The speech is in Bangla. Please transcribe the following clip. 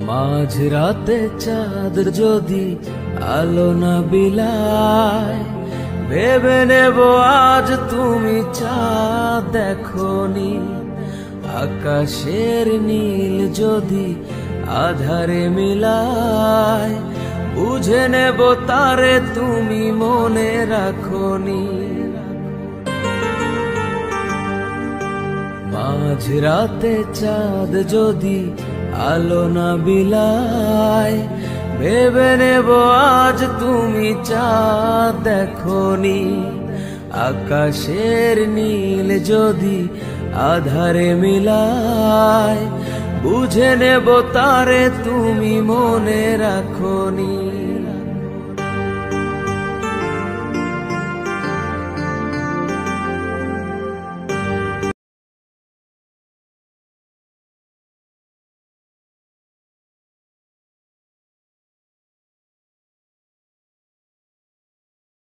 মাঝরাতে চাঁদ যদি আলো না বিলায়, ভেবে নেব আজ তুমি চাঁদ দেখোনি। আকাশের নীল যদি আধারে মিলায়, বুঝে নেব তারে তুমি মনে রাখোনি। মাঝরাতে চাঁদ যদি আলো না বিলায়, ভেবে নেব আজ তুমি চাঁদ দেখোনি। আকাশের নীল যদি আধারে মিলায়, বুঝে নেব তারে তুমি মনে রাখোনি।